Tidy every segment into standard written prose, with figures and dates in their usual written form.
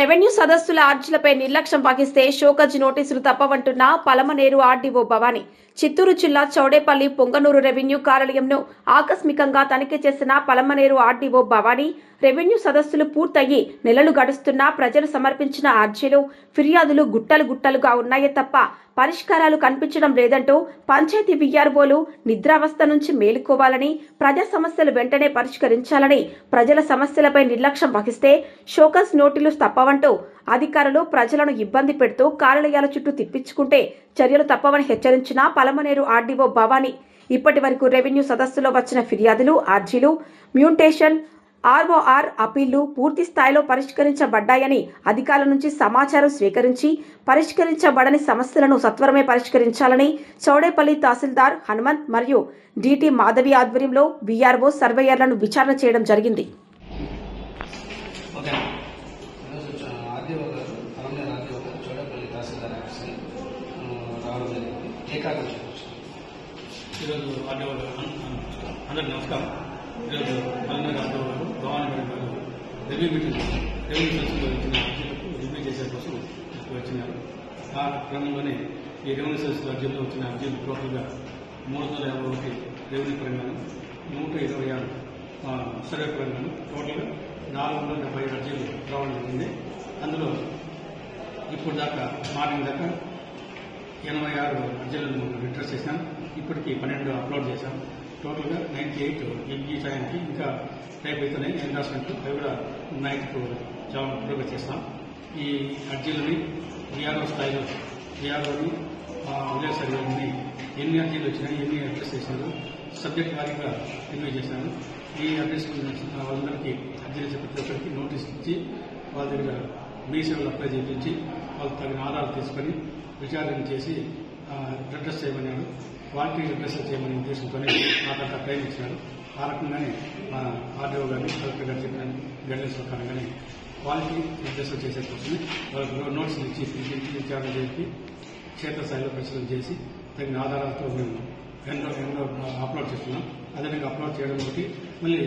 Revenue సదస్సుల అర్జీలపై నిర్లక్ష్యం వహిస్తే show cause నోటీసులు తప్పవంటున్న పలమనేరు ఆర్డీఓ భవానీ. చిత్తూరు జిల్లా చౌడేపల్లి పొంగనూరు రెవెన్యూ కార్యాలయంను ఆకస్మికంగా తనిఖీ చేసిన పలమనేరు ఆర్డీఓ భవానీ, రెవెన్యూ సదస్సులు పూర్తయ్యి నెలలు గడుస్తున్నా ప్రజలు సమర్పించిన అర్జీలు, ఫిర్యాదులు గుట్టలుగా ఉన్నాయే తప్ప పరిష్కారాలు కనిపించడం లేదంటూ పంచాయతీ వీఆర్ఓలు నిద్రావస్థ నుంచి మేలుకోవాలని, ప్రజా సమస్యలు వెంటనే పరిష్కరించాలని, ప్రజల సమస్యలపై నిర్లక్ష్యం వహిస్తే షోకాజ్ నోటీసులు తప్పవంటూ అధికారులు ప్రజలను ఇబ్బంది పెడుతూ కార్యాలయాల చుట్టూ తిప్పించుకుంటే చర్యలు తప్పవని హెచ్చరించిన పలమనేరు ఆర్డీఓ భవానీ. ఇప్పటి వరకు రెవెన్యూ సదస్సులో వచ్చిన ఫిర్యాదులు, అర్జీలు, మ్యూటేషన్, ఆర్ఓఆర్ అప్పీళ్లు పూర్తి స్థాయిలో పరిష్కరించబడ్డాయని, అధికారుల నుంచి సమాచారం స్వీకరించి పరిష్కరించబడని సమస్యలను సత్వరమే పరిష్కరించాలని చౌడేపల్లి తహసీల్దార్ హనుమంత్ మరియు డీటీ మాధవి ఆధ్వర్యంలో వీఆర్ఓ సర్వేయర్లను విచారణ చేయడం జరిగింది. అందరికీ నమస్కారం. ఈరోజు పలమనేరు ఆర్డీఓ గారు భవానీ గారు రెవెన్యూ మీటింగ్ రెవెన్యూ సదస్సులో ఇచ్చిన అర్జీలకు రివ్యూ చేసే కోసం వచ్చినారు. ఆ క్రమంలోనే ఈ రెవెన్యూ సదస్సు అర్జీలో వచ్చిన అర్జీలు టోటల్గా 351 రెవెన్యూ పరంగాను, 126 సర్వే పరంగాను, టోటల్గా 475 అర్జీలు రావడం జరిగింది. అందులో ఇప్పుడు దాకా మార్నింగ్ దాకా 86 అర్జీలను రిట్రెస్ చేశాం. ఇప్పటికీ 12 అప్లోడ్ చేశాం. టోటల్గా 98 ఈ టైంకి ఇంకా టైప్ అవుతున్నాయి ఎండార్స్మెంట్లు, అవి కూడా నైట్కు చాలా ప్రోగ్రెస్ చేస్తాం. ఈ అర్జీలని వీఆర్ఓ స్థాయిలో వీఆర్ఓని విలేజ్ సర్వేని ఎన్ని అర్జీలు వచ్చినాయి, ఎన్ని అడ్రస్ చేసినారు, సబ్జెక్ట్ వారీగా రివ్యూ చేసినారు. ఈ అడ్రస్ వాళ్ళందరికీ అర్జీలు చెప్పి ప్రతి ఒక్కరికి నోటీస్ ఇచ్చి వాళ్ళ దగ్గర మీ సేవలు అప్లై చేయించి వాళ్ళకి తగిన ఆధారాలు తీసుకొని విచారణ చేసి రిడ్రెస్ చేయమన్నాడు. క్వాలిటీ రిడ్రెస్ చేయమని ఉద్దేశంతోనే మాకంతా టైం ఇచ్చినారు. ఆ రకంగానే మా ఆర్డీఓ గారిని కలెక్టర్ గారు చెప్పిన గైడ్లైన్స్ ప్రకారంగానే క్వాలిటీ రిడ్రెస్ చేసే కోసమే వాళ్ళకి నోట్స్లు ఇచ్చి పిలిపించి విచారణ చేసి క్షేత్రస్థాయిలో పరిశీలన చేసి తగిన ఆధారాలతో మేము ఎన్నో అప్లోడ్ చేస్తున్నాం. అదేవిధంగా అప్లోడ్ చేయడం ఒకటి, మళ్ళీ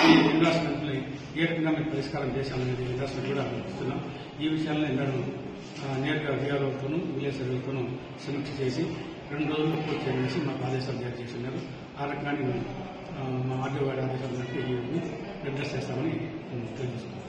ఈ ఎండార్స్మెంట్ని ఏ రకంగా మేము పరిష్కారం చేశామనేది ఎండార్స్మెంట్ కూడా ఇస్తున్నాం. ఈ విషయాల్లో ఎన్నడూ నేరుగా వీఆర్ఓతోనూ విలేజ్ సర్వేలతోనూ సమీక్ష చేసి 2 రోజుల్లో పూర్తి చేసి మాకు ఆదేశాలు జారీ చేస్తున్నారు. ఆ రకంగానే మా ఆర్డీఓ గారి ఆదేశాలు బట్టి వీటిని అడ్రస్ చేస్తామని తెలియజేస్తున్నాం.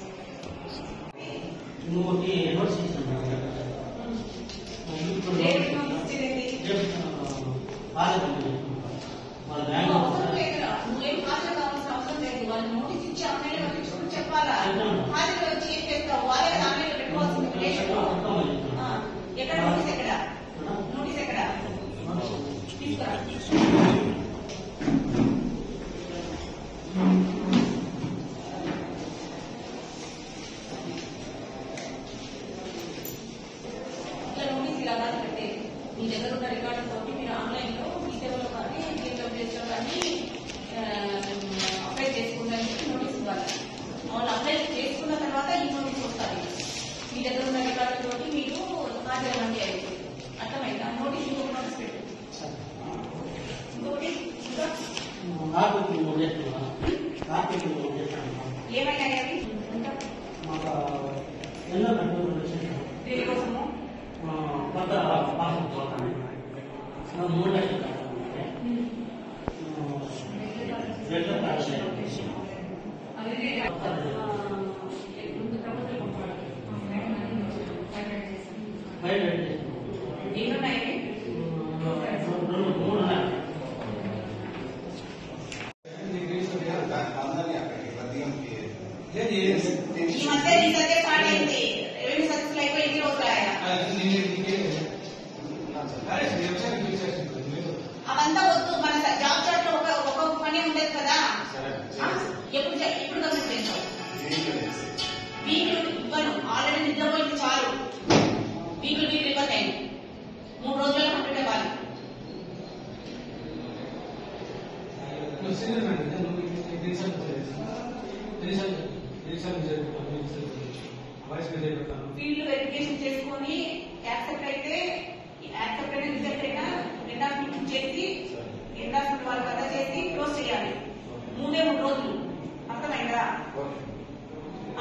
మీ దగ్గర ఉన్న రికార్డుతో మీరు ఆన్లైన్లో మీ సేవలో కానీ DWSలో కానీ అప్లై చేసుకున్నారని నోటీస్ ఇవ్వాలి. వాళ్ళు అప్లై చేసుకున్న తర్వాత ఈ నోటీస్ వస్తుంది. మీ దగ్గర ఉన్న రికార్డుతో మీరు హాజరవ్వండి అయితే అర్థమైందా? నోటీస్ ఇంకొక నోటీస్ పెట్టు. ఇంకొకటి ఏమైనా దేనికోసము అవంతా వద్దు. మన జాబ్ చాట్ లో ఒక పని ఉండేది కదా, ఎప్పుడు కంప్లీట్ చేసావు? వీకులు ఇవ్వను, ఆల్రెడీ నిద్రపోయింది చాలు. వీకులు ఇవ్వతాయి, 3 రోజుల్లో కంప్లీట్ అవ్వాలి. ఫీల్డ్ వెరిఫికేషన్ చేసుకొని యాక్సెప్ట్ అయితే యాక్సెప్ట్ అయినా రిజెక్ట్ అయినా ఎండార్స్మెంట్ చేసి ఎండార్స్మెంట్ వాళ్ళకి చేసి క్లోజ్ చేయాలి. 3 రోజులు. అర్థమైందా?